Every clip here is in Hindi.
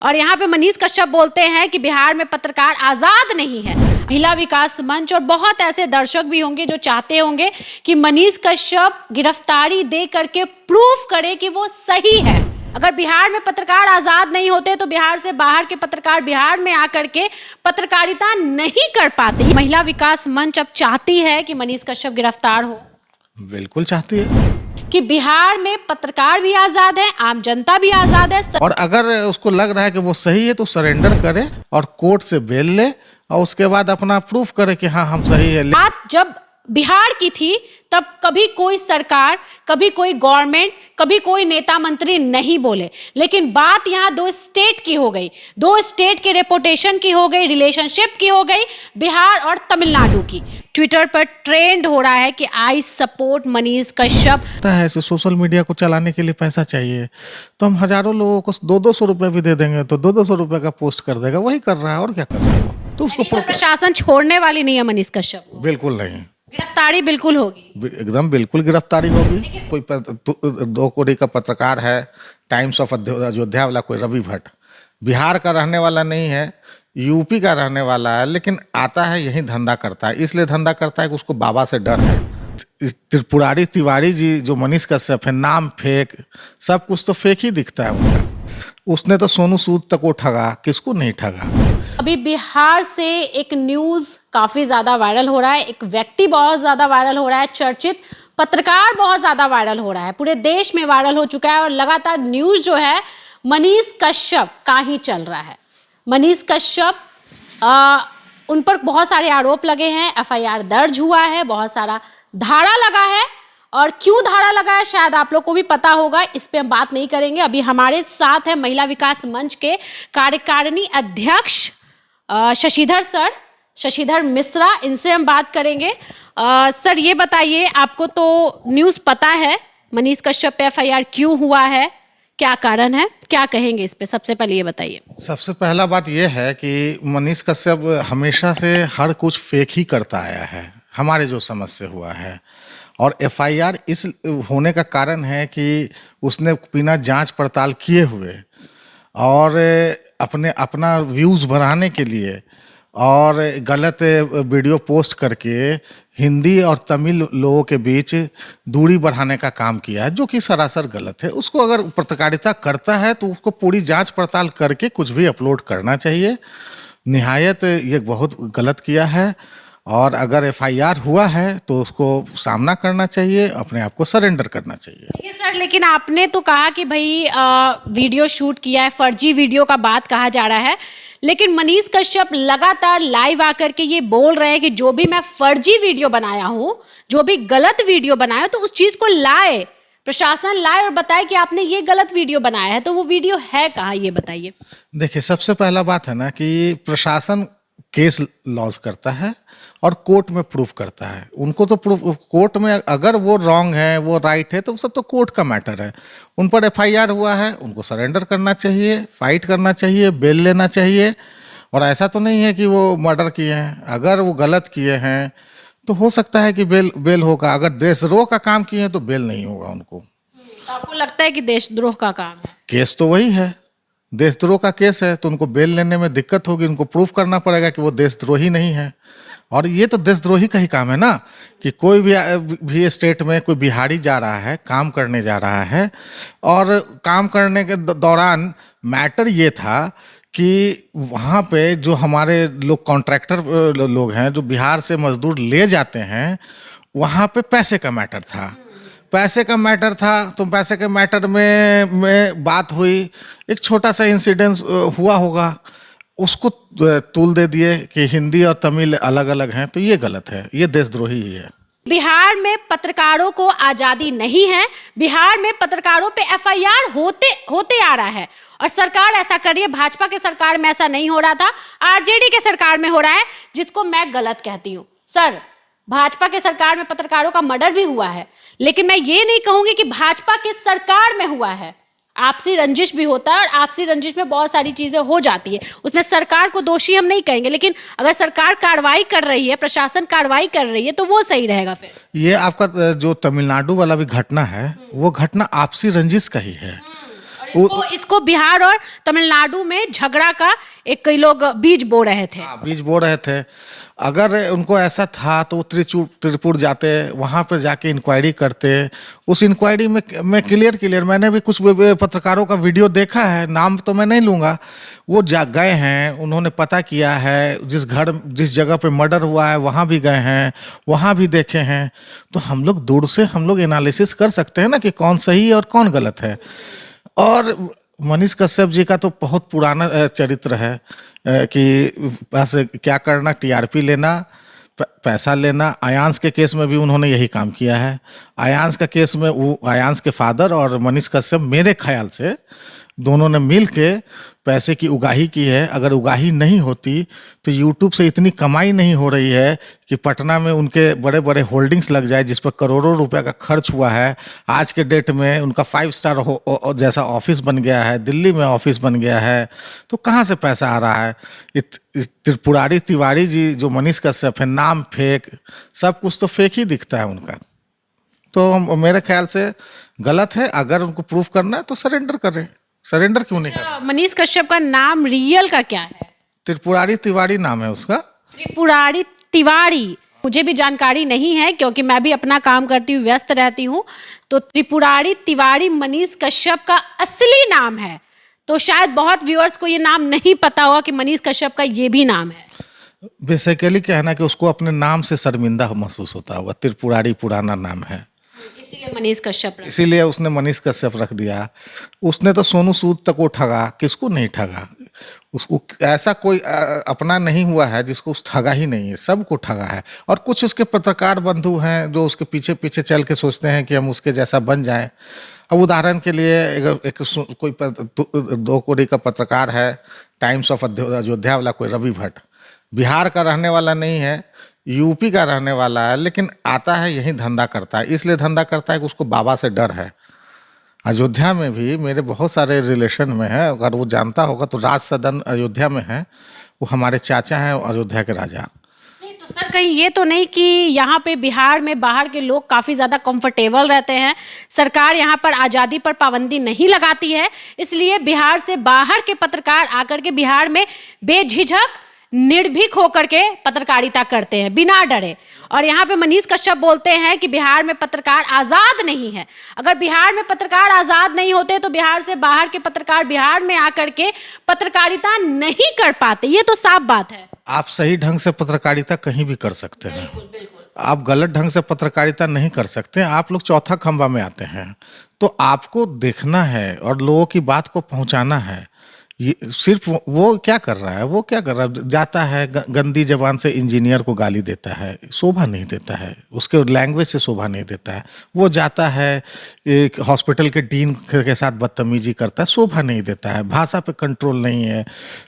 और यहाँ पे मनीष कश्यप बोलते हैं कि बिहार में पत्रकार आजाद नहीं है। महिला विकास मंच और बहुत ऐसे दर्शक भी होंगे जो चाहते होंगे कि मनीष कश्यप गिरफ्तारी दे करके प्रूफ करे कि वो सही है। अगर बिहार में पत्रकार आजाद नहीं होते तो बिहार से बाहर के पत्रकार बिहार में आकर के पत्रकारिता नहीं कर पाते। महिला विकास मंच अब चाहती है कि मनीष कश्यप गिरफ्तार हो। बिल्कुल चाहती है कि बिहार में पत्रकार भी आजाद है, आम जनता भी आजाद है। और अगर उसको लग रहा है कि वो सही है तो सरेंडर करे और कोर्ट से बेल ले और उसके बाद अपना प्रूफ करे कि हाँ हम सही है। बात जब बिहार की थी तब कभी कोई सरकार, कभी कोई गवर्नमेंट, कभी कोई नेता मंत्री नहीं बोले, लेकिन बात यहाँ दो स्टेट की हो गई, दो स्टेट के रेपुटेशन की हो गई, रिलेशनशिप की हो गई, बिहार और तमिलनाडु की। ट्विटर पर ट्रेंड हो रहा है कि आई सपोर्ट मनीष कश्यप। ऐसे सोशल मीडिया को चलाने के लिए पैसा चाहिए तो हम हजारों लोगों को 200 रुपए भी दे देंगे तो 200 रुपए का पोस्ट कर देगा, वही कर रहा है और क्या कर रहा है। तो उसको प्रशासन छोड़ने वाली नहीं है मनीष कश्यप, बिल्कुल नहीं, गिरफ्तारी बिल्कुल होगी, एकदम बिल्कुल गिरफ्तारी होगी। कोई 2 करोड़ का पत्रकार है, टाइम्स ऑफ अयोध्या वाला कोई रवि भट्ट, बिहार का रहने वाला नहीं है, यूपी का रहने वाला है, लेकिन आता है यही धंधा करता है। इसलिए धंधा करता है कि उसको बाबा से डर है। त्रिपुरारी तिवारी जी जो मनीष कश्यप है, नाम फेक, सब कुछ तो फेक ही दिखता है उनका। उसने तो सोनू सूद तक को ठगा, किसको नहीं ठगा। अभी बिहार से एक न्यूज काफी ज्यादा वायरल हो रहा है, एक व्यक्ति बहुत ज्यादा वायरल हो रहा है, चर्चित पत्रकार बहुत ज्यादा वायरल हो रहा है, पूरे देश में वायरल हो चुका है और लगातार न्यूज जो है मनीष कश्यप का ही चल रहा है। मनीष कश्यप उन पर बहुत सारे आरोप लगे हैं, एफआईआर दर्ज हुआ है, बहुत सारा धारा लगा है और क्यों धारा लगा है शायद आप लोग को भी पता होगा, इस पे हम बात नहीं करेंगे। अभी हमारे साथ है महिला विकास मंच के कार्यकारिणी अध्यक्ष शशिधर मिश्रा, इनसे हम बात करेंगे। सर ये बताइए, आपको तो न्यूज़ पता है मनीष कश्यप पे एफआईआर क्यों हुआ है, क्या कारण है, क्या कहेंगे इस पे? सबसे पहले ये बताइए। सबसे पहला बात यह है कि मनीष कश्यप हमेशा से हर कुछ फेक ही करता आया है, हमारे जो समझ से हुआ है। और एफआईआर इस होने का कारण है कि उसने बिना जांच पड़ताल किए हुए और अपना व्यूज़ बढ़ाने के लिए और गलत वीडियो पोस्ट करके हिंदी और तमिल लोगों के बीच दूरी बढ़ाने का काम किया है, जो कि सरासर गलत है। उसको अगर पत्रकारिता करता है तो उसको पूरी जांच पड़ताल करके कुछ भी अपलोड करना चाहिए। निहायत ये बहुत गलत किया है और अगर एफआईआर हुआ है तो उसको सामना करना चाहिए, अपने आप को सरेंडर करना चाहिए। ठीक है सर, लेकिन आपने तो कहा कि भाई वीडियो शूट किया है, फर्जी वीडियो का बात कहा जा रहा है, लेकिन मनीष कश्यप लगातार लाइव आकर के ये बोल रहे हैं कि जो भी मैं फर्जी वीडियो बनाया हूँ, जो भी गलत वीडियो बनाया तो उस चीज को लाए, प्रशासन लाए और बताए कि आपने ये गलत वीडियो बनाया है, तो वो वीडियो है कहाँ, ये बताइए। देखिए, सबसे पहला बात है ना कि प्रशासन केस लॉन्च करता है और कोर्ट में प्रूफ करता है। उनको तो प्रूफ कोर्ट में, अगर वो रॉन्ग है वो राइट है तो सब तो कोर्ट का मैटर है। उन पर एफआईआर हुआ है, उनको सरेंडर करना चाहिए, फाइट करना चाहिए, बेल लेना चाहिए। और ऐसा तो नहीं है कि वो मर्डर किए हैं, अगर वो गलत किए हैं तो हो सकता है कि बेल होगा। अगर देशद्रोह का काम किए हैं तो बेल नहीं होगा उनको। आपको लगता है कि देशद्रोह का काम है? केस तो वही है, देशद्रोह का केस है, तो उनको बेल लेने में दिक्कत होगी। उनको प्रूफ करना पड़ेगा कि वो देशद्रोही नहीं है। और ये तो देशद्रोही का ही काम है ना कि कोई भी स्टेट में कोई बिहारी जा रहा है, काम करने जा रहा है, और काम करने के दौरान मैटर ये था कि वहाँ पे जो हमारे लोग कॉन्ट्रैक्टर लोग हैं जो बिहार से मजदूर ले जाते हैं, वहाँ पे पैसे का मैटर था। पैसे का मैटर था तो पैसे के मैटर में बात हुई, एक छोटा सा इंसिडेंस हुआ होगा, उसको तूल दे दिए कि हिंदी और तमिल अलग अलग हैं, तो ये गलत है, ये देशद्रोही ही है। बिहार में पत्रकारों को आजादी नहीं है, बिहार में पत्रकारों पे एफआईआर होते आ रहा है और सरकार ऐसा कर रही है। भाजपा के सरकार में ऐसा नहीं हो रहा था, आरजेडी के सरकार में हो रहा है, जिसको मैं गलत कहती हूँ। सर, भाजपा के सरकार में पत्रकारों का मर्डर भी हुआ है, लेकिन मैं ये नहीं कहूंगी कि भाजपा के सरकार में हुआ है। आपसी रंजिश भी होता है और आपसी रंजिश में बहुत सारी चीजें हो जाती है, उसमें सरकार को दोषी हम नहीं कहेंगे, लेकिन अगर सरकार कार्रवाई कर रही है, प्रशासन कार्रवाई कर रही है तो वो सही रहेगा। फिर ये आपका जो तमिलनाडु वाला भी घटना है, वो घटना आपसी रंजिश का ही है। इसको बिहार और तमिलनाडु में झगड़ा का एक कई लोग बीज बो रहे थे। हाँ, बीज बो रहे थे। अगर उनको ऐसा था तो वो त्रिपुर जाते, वहाँ पर जाके इंक्वायरी करते। उस इंक्वायरी में क्लियर मैंने भी कुछ पत्रकारों का वीडियो देखा है, नाम तो मैं नहीं लूँगा। वो गए हैं, उन्होंने पता किया है, जिस जगह पे मर्डर हुआ है वहाँ भी गए हैं, वहाँ भी देखे हैं। तो हम लोग दूर से हम लोग एनालिसिस कर सकते हैं ना कि कौन सही है और कौन गलत है। और मनीष कश्यप जी का तो बहुत पुराना चरित्र है कि बस क्या करना, टीआरपी लेना, पैसा लेना। आयांश के केस में भी उन्होंने यही काम किया है। आयांश का केस में वो आयांश के फादर और मनीष कश्यप मेरे ख्याल से दोनों ने मिल के पैसे की उगाही की है। अगर उगाही नहीं होती तो यूट्यूब से इतनी कमाई नहीं हो रही है कि पटना में उनके बड़े बड़े होल्डिंग्स लग जाए, जिस पर करोड़ों रुपए का खर्च हुआ है। आज के डेट में उनका 5 स्टार जैसा ऑफिस बन गया है, दिल्ली में ऑफिस बन गया है। तो कहाँ से पैसा आ रहा है? त्रिपुरारी तिवारी जी जो मनीष कश्यप है, नाम फेक, सब कुछ तो फेक ही दिखता है उनका। तो मेरे ख्याल से गलत है। अगर उनको प्रूफ करना है तो सरेंडर करें। सरेंडर क्यों नहीं कर? मनीष कश्यप का नाम रियल का क्या है? त्रिपुरारी तिवारी नाम है उसका। त्रिपुरारी तिवारी मुझे भी जानकारी नहीं है, क्योंकि मैं भी अपना काम करती हूँ, व्यस्त रहती हूँ। तो त्रिपुरारी तिवारी मनीष कश्यप का असली नाम है। तो शायद बहुत व्यूअर्स को ये नाम नहीं पता होगा कि मनीष कश्यप का ये भी नाम है। बेसिकली क्या है ना कि उसको अपने नाम से शर्मिंदा महसूस होता होगा। त्रिपुरारी पुराना नाम है, इसीलिए मनीष कश्यप इसीलिए उसने मनीष कश्यप रख दिया। उसने तो सोनू सूद तक को ठगा, किसको नहीं ठगा? उसको ऐसा कोई अपना नहीं हुआ है जिसको उस ठगा ही नहीं है, सबको ठगा है। और कुछ उसके पत्रकार बंधु हैं जो उसके पीछे पीछे चल के सोचते हैं कि हम उसके जैसा बन जाएं। अब उदाहरण के लिए एक कोई 2 कौड़ी का पत्रकार है, टाइम्स ऑफ अयोध्या वाला, कोई रवि भट्ट, बिहार का रहने वाला नहीं है, यूपी का रहने वाला है, लेकिन आता है यही धंधा करता है। इसलिए धंधा करता है कि उसको बाबा से डर है। अयोध्या में भी मेरे बहुत सारे रिलेशन में है, अगर वो जानता होगा तो राज सदन अयोध्या में है, वो हमारे चाचा हैं अयोध्या के राजा। नहीं तो सर, कहीं ये तो नहीं कि यहाँ पे बिहार में बाहर के लोग काफ़ी ज़्यादा कंफर्टेबल रहते हैं, सरकार यहाँ पर आज़ादी पर पाबंदी नहीं लगाती है, इसलिए बिहार से बाहर के पत्रकार आकर के बिहार में बेझिझक निर्भीक होकर के पत्रकारिता करते हैं बिना डरे। और यहाँ पे मनीष कश्यप बोलते हैं कि बिहार में पत्रकार आज़ाद नहीं है। अगर बिहार में पत्रकार आज़ाद नहीं होते तो बिहार से बाहर के पत्रकार बिहार में आकर के पत्रकारिता नहीं कर पाते। ये तो साफ बात है। आप सही ढंग से पत्रकारिता कहीं भी कर सकते हैं, आप गलत ढंग से पत्रकारिता नहीं कर सकते। आप लोग चौथा खंबा में आते हैं, तो आपको देखना है और लोगों की बात को पहुंचाना है। ये सिर्फ वो क्या कर रहा है, वो क्या कर रहा है, जाता है गंदी जबान से इंजीनियर को गाली देता है, शोभा नहीं देता है, उसके लैंग्वेज से शोभा नहीं देता है। वो जाता है एक हॉस्पिटल के डीन के साथ बदतमीजी करता है, शोभा नहीं देता है। भाषा पे कंट्रोल नहीं है।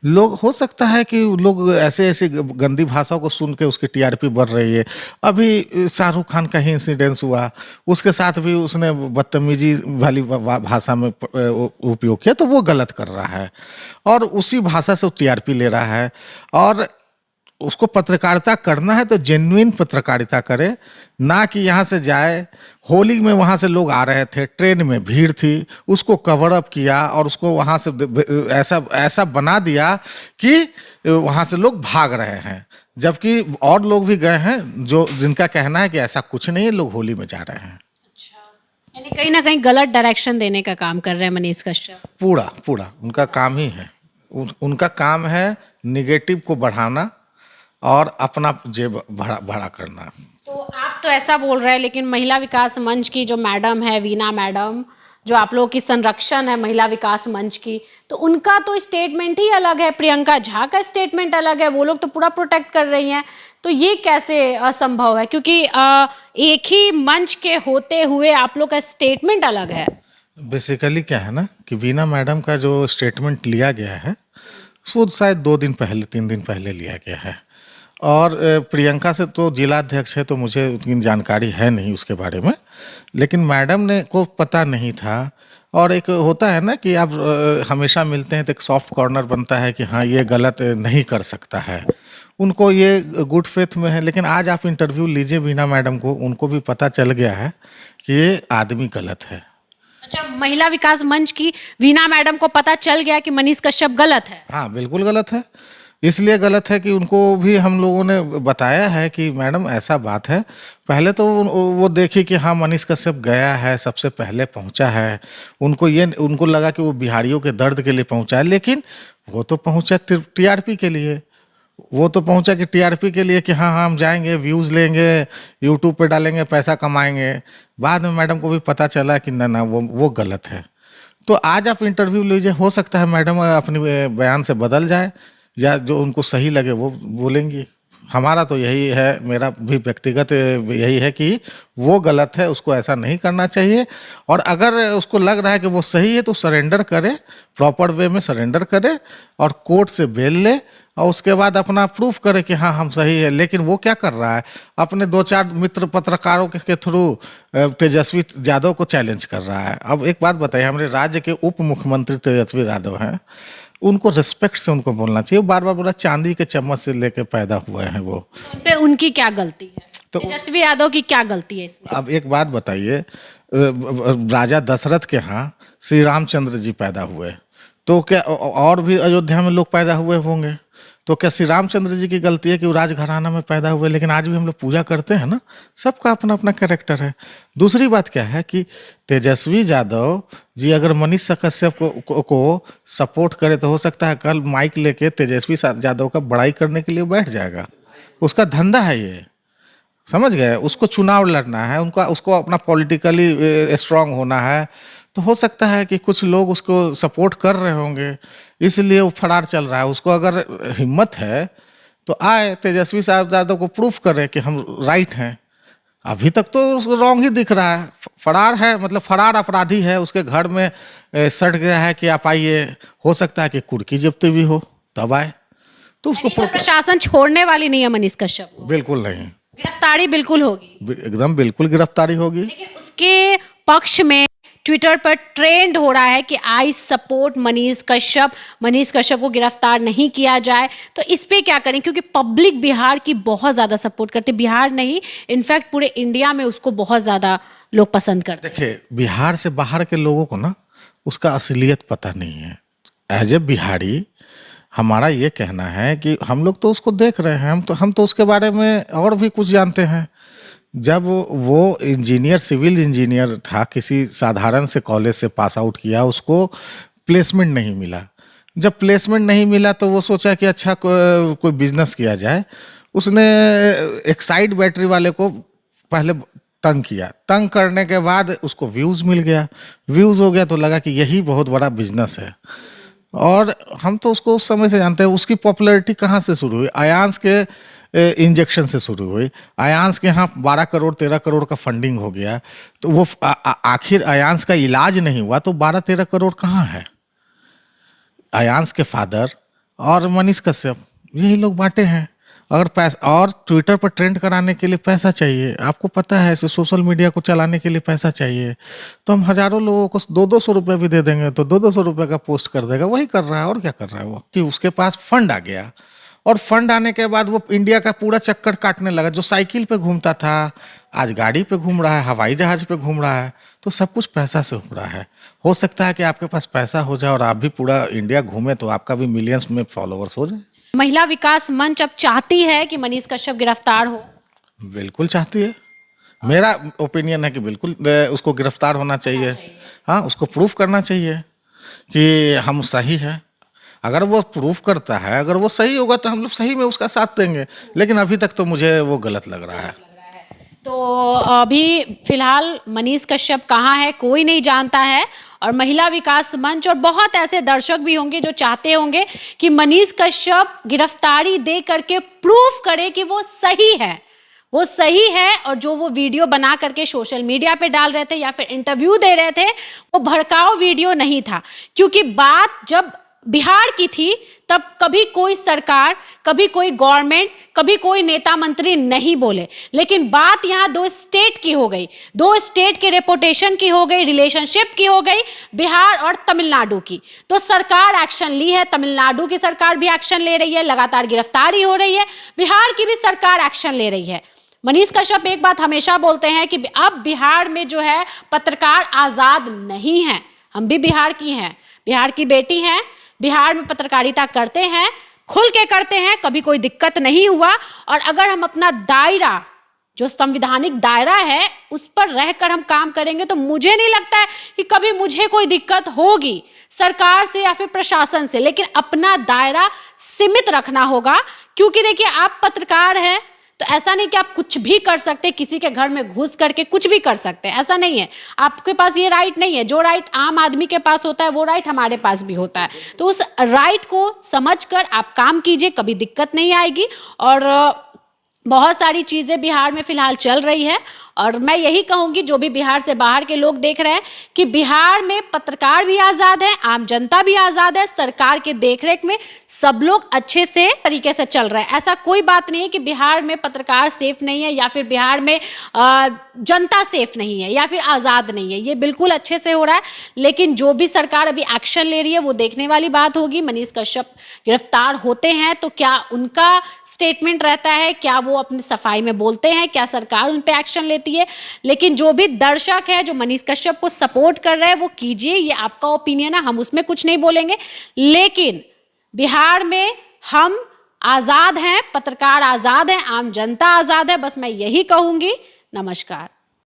लोग, हो सकता है कि लोग ऐसे ऐसे गंदी भाषा को सुन के उसकी टीआरपी बढ़ रही है। अभी शाहरुख खान का ही इंसिडेंस हुआ, उसके साथ भी उसने बदतमीजी वाली भाषा में उपयोग किया, तो वो गलत कर रहा है और उसी भाषा से टीआरपी ले रहा है। और उसको पत्रकारिता करना है तो जेन्युइन पत्रकारिता करे, ना कि यहाँ से जाए। होली में वहाँ से लोग आ रहे थे, ट्रेन में भीड़ थी, उसको कवर अप किया और उसको वहाँ से ऐसा बना दिया कि वहाँ से लोग भाग रहे हैं, जबकि और लोग भी गए हैं जो जिनका कहना है कि ऐसा कुछ नहीं है, लोग होली में जा रहे हैं। यानी कहीं ना कहीं गलत डायरेक्शन देने का काम कर रहे हैं मनीष कश्यप। पूरा उनका काम ही है। उनका काम है निगेटिव को बढ़ाना और अपना जेब बड़ा करना। तो आप तो ऐसा बोल रहे हैं, लेकिन महिला विकास मंच की जो मैडम है, वीना मैडम, जो आप लोगों की संरक्षण है महिला विकास मंच की, तो उनका तो स्टेटमेंट ही अलग है, प्रियंका झा का स्टेटमेंट अलग है। वो लोग तो पूरा प्रोटेक्ट कर रही हैं, तो ये कैसे असंभव है? क्योंकि एक ही मंच के होते हुए आप लोग का स्टेटमेंट अलग है। बेसिकली क्या है ना कि वीना मैडम का जो स्टेटमेंट लिया गया है वो शायद 2 दिन पहले 3 दिन पहले लिया गया है। और प्रियंका से तो जिला अध्यक्ष है, तो मुझे उतनी जानकारी है नहीं उसके बारे में, लेकिन मैडम ने को पता नहीं था। और एक होता है ना कि आप हमेशा मिलते हैं तो एक सॉफ्ट कॉर्नर बनता है कि हाँ ये गलत नहीं कर सकता है, उनको ये गुड फेथ में है। लेकिन आज आप इंटरव्यू लीजिए वीना मैडम को, उनको भी पता चल गया है कि ये आदमी गलत है। अच्छा, महिला विकास मंच की वीना मैडम को पता चल गया कि मनीष कश्यप गलत है। हाँ, बिल्कुल गलत है। इसलिए गलत है कि उनको भी हम लोगों ने बताया है कि मैडम ऐसा बात है। पहले तो वो देखी कि हाँ, मनीष कश्यप गया है, सबसे पहले पहुंचा है। उनको लगा कि वो बिहारियों के दर्द के लिए पहुंचा है, लेकिन वो तो पहुंचा टीआरपी के लिए। वो तो पहुंचा कि टीआरपी के लिए कि हाँ हाँ, हम जाएंगे, व्यूज़ लेंगे, यूट्यूब पे डालेंगे, पैसा कमाएंगे। बाद में मैडम को भी पता चला कि ना ना, वो गलत है। तो आज आप इंटरव्यू लीजिए, हो सकता है मैडम अपनी बयान से बदल जाए, या जो उनको सही लगे वो बोलेंगी। हमारा तो यही है, मेरा भी व्यक्तिगत यही है कि वो गलत है, उसको ऐसा नहीं करना चाहिए। और अगर उसको लग रहा है कि वो सही है तो सरेंडर करे, प्रॉपर वे में सरेंडर करे और कोर्ट से बेल ले, और उसके बाद अपना प्रूफ करे कि हाँ, हम सही है। लेकिन वो क्या कर रहा है, अपने 2-4 मित्र पत्रकारों के थ्रू तेजस्वी यादव को चैलेंज कर रहा है। अब एक बात बताइए, हमारे राज्य के उप मुख्यमंत्री तेजस्वी यादव हैं, उनको रिस्पेक्ट से उनको बोलना चाहिए। बार बार बोला चांदी के चम्मच से लेके पैदा हुए हैं वो। उन पे उनकी क्या गलती है? तो तेजस्वी यादव की क्या गलती है इसमें? अब एक बात बताइए, राजा दशरथ के यहाँ श्री रामचंद्र जी पैदा हुए, तो क्या और भी अयोध्या में लोग पैदा हुए होंगे? तो क्या श्री रामचंद्र जी की गलती है कि वो राजघराना में पैदा हुए? लेकिन आज भी हम लोग पूजा करते हैं ना, सबका अपना अपना कैरेक्टर है। दूसरी बात क्या है कि तेजस्वी यादव जी अगर मनीष कश्यप को सपोर्ट करे तो हो सकता है कल माइक लेके तेजस्वी यादव का बड़ाई करने के लिए बैठ जाएगा। उसका धंधा है ये, समझ गए? उसको चुनाव लड़ना है, उसको अपना पॉलिटिकली स्ट्रांग होना है। तो हो सकता है कि कुछ लोग उसको सपोर्ट कर रहे होंगे, इसलिए वो फरार चल रहा है। उसको अगर हिम्मत है तो आए, तेजस्वी साहब यादव को प्रूफ करे कि हम राइट हैं। अभी तक तो उसको रॉन्ग ही दिख रहा है, फरार है, मतलब फरार अपराधी है। उसके घर में सट गया है कि आप आइए, हो सकता है कि कुर्की जब्ती भी हो, तब आए। तो उसको प्रशासन छोड़ने वाली नहीं है मनीष कश्यप को? बिल्कुल नहीं, गिरफ्तारी बिल्कुल होगी, एकदम बिल्कुल गिरफ्तारी होगी। लेकिन उसके पक्ष में ट्विटर पर ट्रेंड हो रहा है कि आई सपोर्ट मनीष कश्यप को गिरफ्तार नहीं किया जाए। तो इस पे क्या करें, क्योंकि पब्लिक बिहार की बहुत ज़्यादा सपोर्ट करते, बिहार नहीं इनफैक्ट पूरे इंडिया में उसको बहुत ज़्यादा लोग पसंद करते हैं। देखिए, बिहार से बाहर के लोगों को ना उसका असलियत पता नहीं है। एज ए बिहारी हमारा ये कहना है कि हम लोग तो उसको देख रहे हैं, हम तो उसके बारे में और भी कुछ जानते हैं। जब वो इंजीनियर, सिविल इंजीनियर था, किसी साधारण से कॉलेज से पास आउट किया, उसको प्लेसमेंट नहीं मिला। जब प्लेसमेंट नहीं मिला तो वो सोचा कि अच्छा कोई बिजनेस किया जाए। उसने एक साइड बैटरी वाले को पहले तंग किया, तंग करने के बाद उसको व्यूज़ मिल गया, व्यूज़ हो गया तो लगा कि यही बहुत बड़ा बिजनेस है। और हम तो उसको उस समय से जानते हैं। उसकी पॉपुलैरिटी कहाँ से शुरू हुई? आयांस के इंजेक्शन से शुरू हुई। आयांस के यहाँ 12 करोड़ 13 करोड़ का फंडिंग हो गया, तो वो आखिर आयांस का इलाज नहीं हुआ तो 12-13 करोड़ कहाँ है? आयांस के फादर और मनीष कश्यप, यही लोग बांटे हैं। अगर पैसा, और ट्विटर पर ट्रेंड कराने के लिए पैसा चाहिए, आपको पता है, ऐसे सोशल मीडिया को चलाने के लिए पैसा चाहिए, तो हम हजारों लोगों को 200-200 रुपये भी दे देंगे तो 200-200 रुपये का पोस्ट कर देगा। वही कर रहा है, और क्या कर रहा है वो, कि उसके पास फंड आ गया। और फंड आने के बाद वो इंडिया का पूरा चक्कर काटने लगा। जो साइकिल पे घूमता था आज गाड़ी पे घूम रहा है, हवाई जहाज पे घूम रहा है। तो सब कुछ पैसा से हो रहा है। हो सकता है कि आपके पास पैसा हो जाए और आप भी पूरा इंडिया घूमे तो आपका भी मिलियंस में फॉलोअर्स हो जाए। महिला विकास मंच अब चाहती है कि मनीष कश्यप गिरफ्तार हो? बिल्कुल चाहती है। मेरा ओपिनियन है कि बिल्कुल उसको गिरफ्तार होना चाहिए। हाँ, उसको प्रूफ करना चाहिए कि हम सही है। अगर वो प्रूफ करता है, अगर वो सही होगा तो हम लोग सही में उसका साथ देंगे। लेकिन अभी तक तो मुझे वो गलत लग रहा है। तो अभी फिलहाल मनीष कश्यप कहाँ है कोई नहीं जानता है। और महिला विकास मंच और बहुत ऐसे दर्शक भी होंगे जो चाहते होंगे कि मनीष कश्यप गिरफ्तारी दे करके प्रूफ करे कि वो सही है, वो सही है। और जो वो वीडियो बना करके सोशल मीडिया पे डाल रहे थे या फिर इंटरव्यू दे रहे थे, वो भड़काऊ वीडियो नहीं था। क्योंकि बात जब बिहार की थी तब कभी कोई सरकार, कभी कोई गवर्नमेंट, कभी कोई नेता मंत्री नहीं बोले। लेकिन बात यहाँ 2 स्टेट की हो गई, 2 स्टेट के रेपुटेशन की हो गई, रिलेशनशिप की हो गई, बिहार और तमिलनाडु की। तो सरकार एक्शन ली है, तमिलनाडु की सरकार भी एक्शन ले रही है, लगातार गिरफ्तारी हो रही है, बिहार की भी सरकार एक्शन ले रही है। मनीष कश्यप एक बात हमेशा बोलते हैं कि अब बिहार में जो है पत्रकार आजाद नहीं है। हम भी बिहार की हैं, बिहार की बेटी हैं, बिहार में पत्रकारिता करते हैं, खुल के करते हैं, कभी कोई दिक्कत नहीं हुआ। और अगर हम अपना दायरा, जो संवैधानिक दायरा है, उस पर रहकर हम काम करेंगे तो मुझे नहीं लगता है कि कभी मुझे कोई दिक्कत होगी सरकार से या फिर प्रशासन से। लेकिन अपना दायरा सीमित रखना होगा, क्योंकि देखिए आप पत्रकार हैं तो ऐसा नहीं कि आप कुछ भी कर सकते, किसी के घर में घुस करके कुछ भी कर सकते हैं, ऐसा नहीं है। आपके पास ये राइट नहीं है। जो राइट आम आदमी के पास होता है वो राइट हमारे पास भी होता है। तो उस राइट को समझकर आप काम कीजिए, कभी दिक्कत नहीं आएगी। और बहुत सारी चीज़ें बिहार में फिलहाल चल रही है और मैं यही कहूँगी जो भी बिहार से बाहर के लोग देख रहे हैं कि बिहार में पत्रकार भी आज़ाद है, आम जनता भी आज़ाद है, सरकार के देखरेख में सब लोग अच्छे से तरीके से चल रहे हैं। ऐसा कोई बात नहीं है कि बिहार में पत्रकार सेफ नहीं है या फिर बिहार में जनता सेफ नहीं है या फिर आज़ाद नहीं है। ये बिल्कुल अच्छे से हो रहा है। लेकिन जो भी सरकार अभी एक्शन ले रही है वो देखने वाली बात होगी। मनीष कश्यप गिरफ्तार होते हैं तो क्या उनका स्टेटमेंट रहता है, क्या वो अपनी सफाई में बोलते हैं, क्या सरकार उन पे एक्शन लेती है। लेकिन जो भी दर्शक है जो मनीष कश्यप को सपोर्ट कर रहे हैं वो कीजिए, ये आपका ओपिनियन है, हम उसमें कुछ नहीं बोलेंगे। लेकिन बिहार में हम आज़ाद हैं, पत्रकार आज़ाद हैं, आम जनता आज़ाद है। बस मैं यही कहूँगी। नमस्कार।